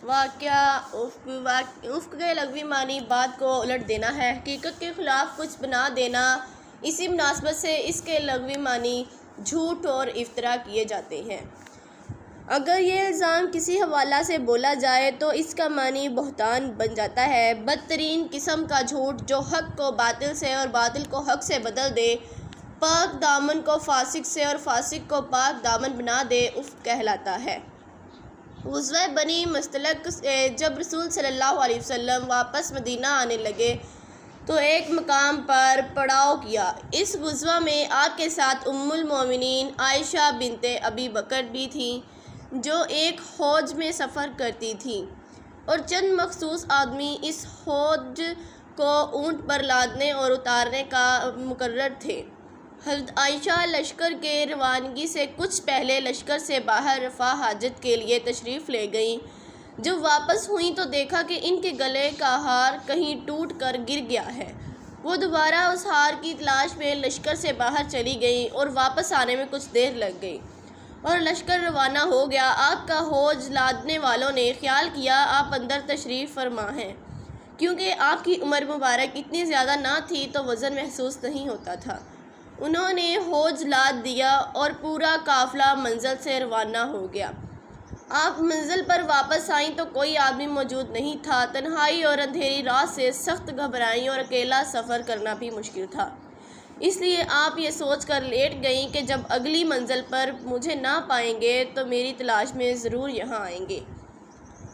افق کے لغوی معنی بات کو الٹ دینا ہے، حقیقت کے خلاف کچھ بنا دینا۔ اسی مناسبت سے اس کے لغوی معنی جھوٹ اور افطرا کیے جاتے ہیں۔ اگر یہ الزام کسی حوالہ سے بولا جائے تو اس کا معنی بہتان بن جاتا ہے، بدترین قسم کا جھوٹ جو حق کو باطل سے اور باطل کو حق سے بدل دے، پاک دامن کو فاسق سے اور فاسق کو پاک دامن بنا دے، افق کہلاتا ہے۔ غزوہ بنی مصطلق سے جب رسول صلی اللہ علیہ وسلم واپس مدینہ آنے لگے تو ایک مقام پر پڑاؤ کیا۔ اس غزوہ میں آپ کے ساتھ ام المومنین عائشہ بنت ابی بکر بھی تھیں، جو ایک حوض میں سفر کرتی تھیں، اور چند مخصوص آدمی اس حوض کو اونٹ پر لادنے اور اتارنے کا مقرر تھے۔ حضرت عائشہ لشکر کے روانگی سے کچھ پہلے لشکر سے باہر رفع حاجت کے لیے تشریف لے گئیں۔ جب واپس ہوئیں تو دیکھا کہ ان کے گلے کا ہار کہیں ٹوٹ کر گر گیا ہے۔ وہ دوبارہ اس ہار کی تلاش میں لشکر سے باہر چلی گئیں اور واپس آنے میں کچھ دیر لگ گئی اور لشکر روانہ ہو گیا۔ آپ کا حوض لادنے والوں نے خیال کیا آپ اندر تشریف فرما ہیں، کیونکہ آپ کی عمر مبارک اتنی زیادہ نہ تھی تو وزن محسوس نہیں ہوتا تھا۔ انہوں نے حوض لاد دیا اور پورا قافلہ منزل سے روانہ ہو گیا۔ آپ منزل پر واپس آئیں تو کوئی آدمی موجود نہیں تھا۔ تنہائی اور اندھیری رات سے سخت گھبرائیں اور اکیلا سفر کرنا بھی مشکل تھا، اس لیے آپ یہ سوچ کر لیٹ گئیں کہ جب اگلی منزل پر مجھے نہ پائیں گے تو میری تلاش میں ضرور یہاں آئیں گے۔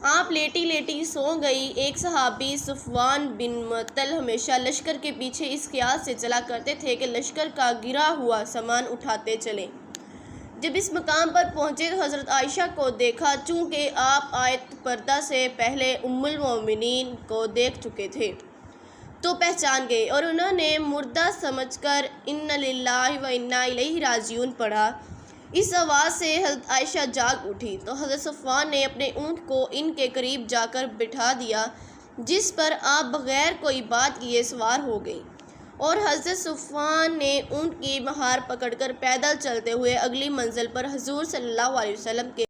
آپ لیٹی لیٹی سو گئی۔ ایک صحابی صفوان بن معطل ہمیشہ لشکر کے پیچھے اس خیال سے چلا کرتے تھے کہ لشکر کا گرا ہوا سامان اٹھاتے چلیں۔ جب اس مقام پر پہنچے تو حضرت عائشہ کو دیکھا، چونکہ آپ آیت پردہ سے پہلے ام المومنین کو دیکھ چکے تھے تو پہچان گئے، اور انہوں نے مردہ سمجھ کر انا للہ و انا الیہ راجعون پڑھا۔ اس آواز سے حضرت عائشہ جاگ اٹھی تو حضرت صفوان نے اپنے اونٹ کو ان کے قریب جا کر بٹھا دیا، جس پر آپ بغیر کوئی بات کیے سوار ہو گئیں، اور حضرت صفوان نے اونٹ کی مہار پکڑ کر پیدل چلتے ہوئے اگلی منزل پر حضور صلی اللہ علیہ وسلم کے